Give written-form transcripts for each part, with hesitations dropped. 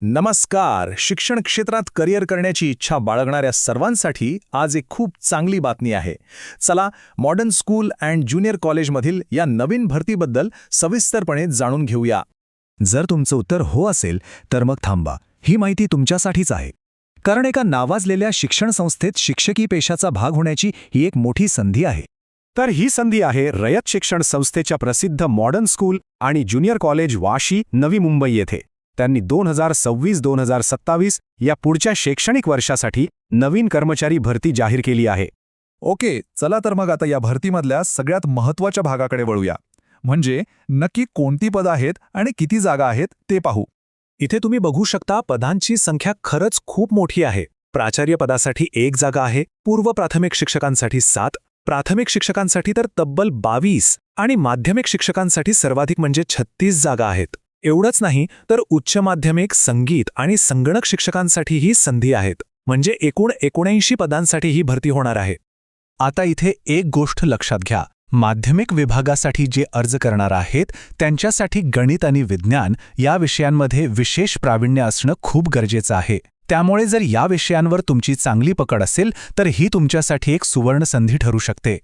नमस्कार. शिक्षण क्षेत्रात करिअर करण्याची इच्छा बाळगणाऱ्या सर्वांसाठी आज एक खूप चांगली बातमी आहे. चला, मॉडर्न स्कूल अँड ज्युनियर कॉलेजमधील या नवीन भरतीबद्दल सविस्तरपणे जाणून घेऊया. जर तुमचं उत्तर हो असेल तर मग थांबा, ही माहिती तुमच्यासाठीच आहे. कारण एका नावाजलेल्या शिक्षण संस्थेत शिक्षकी पेशाचा भाग होण्याची ही एक मोठी संधी आहे. तर ही संधी आहे रयत शिक्षण संस्थेच्या प्रसिद्ध मॉडर्न स्कूल आणि ज्युनियर कॉलेज वाशी, नवी मुंबई येथे. त्यांनी 2026-2027 या पुढच्या शैक्षणिक वर्षासाठी नवीन कर्मचारी भरती जाहीर केली आहे. ओके, चला तर मग आता या भरतीमधल्या सगळ्यात महत्त्वाच्या भागाकडे वळूया. म्हणजे नक्की कोणती पदं आहेत आणि किती जागा आहेत ते पाहू. इथे तुम्ही बघू शकता, पदांची संख्या खरंच खूप मोठी आहे. प्राचार्य पदासाठी 1 जागा आहे, पूर्व प्राथमिक शिक्षकांसाठी 7, प्राथमिक शिक्षकांसाठी तर तब्बल 22 आणि माध्यमिक शिक्षकांसाठी सर्वाधिक म्हणजे 36 जागा आहेत. एवढंच नाही तर उच्च माध्यमिक, संगीत आणि संगणक शिक्षकांसाठीही संधी आहेत. म्हणजे एकूण 79 पदांसाठी ही भरती होणार आहे. आता इथे एक गोष्ट लक्षात घ्या, माध्यमिक विभागासाठी जे अर्ज करणार आहेत त्यांच्यासाठी गणित आणि विज्ञान या विषयांमध्ये विशेष प्रावीण्य असणं खूप गरजेचं आहे. त्यामुळे जर या विषयांवर तुमची चांगली पकड असेल तर ही तुमच्यासाठी एक सुवर्ण संधी ठरू शकते.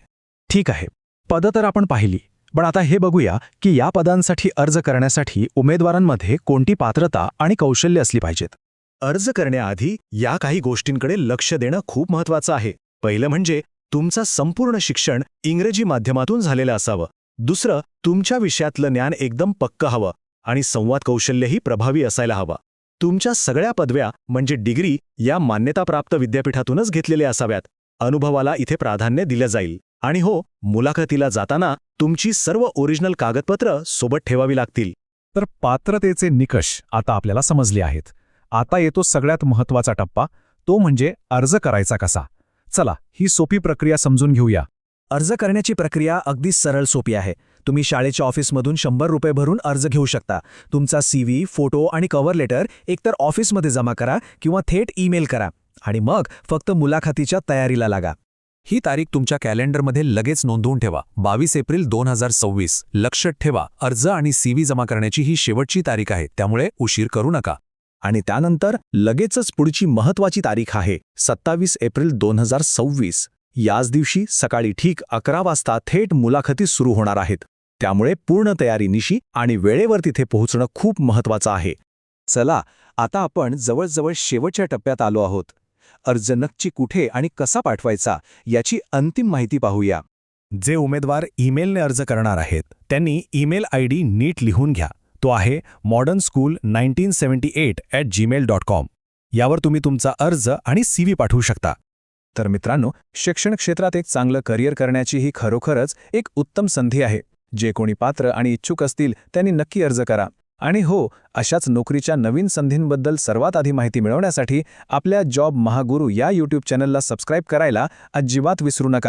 ठीक आहे, पदं तर आपण पाहिली, पण आता हे बघूया की या पदांसाठी अर्ज करण्यासाठी उमेदवारांमध्ये कोणती पात्रता आणि कौशल्य असली पाहिजेत. अर्ज करण्याआधी या काही गोष्टींकडे लक्ष देणं खूप महत्त्वाचं आहे. पहिलं म्हणजे तुमचं संपूर्ण शिक्षण इंग्रजी माध्यमातून झालेलं असावं. दुसरं, तुमच्या विषयातलं ज्ञान एकदम पक्कं हवं आणि संवाद कौशल्यही प्रभावी असायला हवं. तुमच्या सगळ्या पदव्या म्हणजे डिग्री या मान्यताप्राप्त विद्यापीठातूनच घेतलेल्या असाव्यात. अनुभवाला इथे प्राधान्य दिलं जाईल. आणि हो, मुलाखतीला जाताना तुमची सर्व ओरिजिनल कागदपत्र सोबत ठेवावी लागतील. तर पात्रतेचे निकष आता आपल्याला समजले आहेत. आता येतो सगळ्यात महत्त्वाचा टप्पा, तो म्हणजे अर्ज करायचा कसा. चला, ही सोपी प्रक्रिया समजून घेऊया. अर्ज करण्याची प्रक्रिया अगदी सरळ सोपी आहे. तुम्ही शाळेच्या ऑफिसमधून 100 रुपये भरून अर्ज घेऊ शकता. तुमचा CV, फोटो आणि कव्हर लेटर एकतर ऑफिसमध्ये जमा करा किंवा थेट ईमेल करा आणि मग फक्त मुलाखतीच्या तयारीला लागा. ही तारीख तुमच्या कॅलेंडरमध्ये लगेच नोंदवून ठेवा. 22 एप्रिल 2026. लक्षात ठेवा, अर्ज आणि CV जमा करण्याची ही शेवटची तारीख आहे, त्यामुळे उशीर करू नका. आणि त्यानंतर लगेचच पुढची महत्त्वाची तारीख आहे 27 एप्रिल 2026. याच दिवशी सकाळी ठीक 11 वाजता थेट मुलाखती सुरू होणार आहेत. त्यामुळे पूर्ण तयारीनिशी आणि वेळेवर तिथे पोहोचणं खूप महत्त्वाचं आहे. चला, आता आपण जवळजवळ शेवटच्या टप्प्यात आलो आहोत. अर्ज नक्की कुठे आणि कसा पाठवायचा याची अंतिम माहिती पाहूया. जे उमेदवार ईमेलने अर्ज करणार आहेत त्यांनी ईमेल ID नीट लिहून घ्या. तो आहे modernschool1978@gmail.com. यावर तुम्ही तुमचा अर्ज आणि CV पाठवू शकता. तर मित्रांनो, शिक्षण क्षेत्रात एक चांगलं करिअर करण्याची ही खरोखरच एक उत्तम संधी आहे. जे कोणी पात्र आणि इच्छुक असतील त्यांनी नक्की अर्ज करा. आणि हो, अशाच नोकरीच्या नवीन संधींबद्दल सर्वात आधी माहिती मिळवण्यासाठी आपल्या जॉब महागुरू या YouTube चॅनलला सबस्क्राईब करायला अजिबात विसरू नका.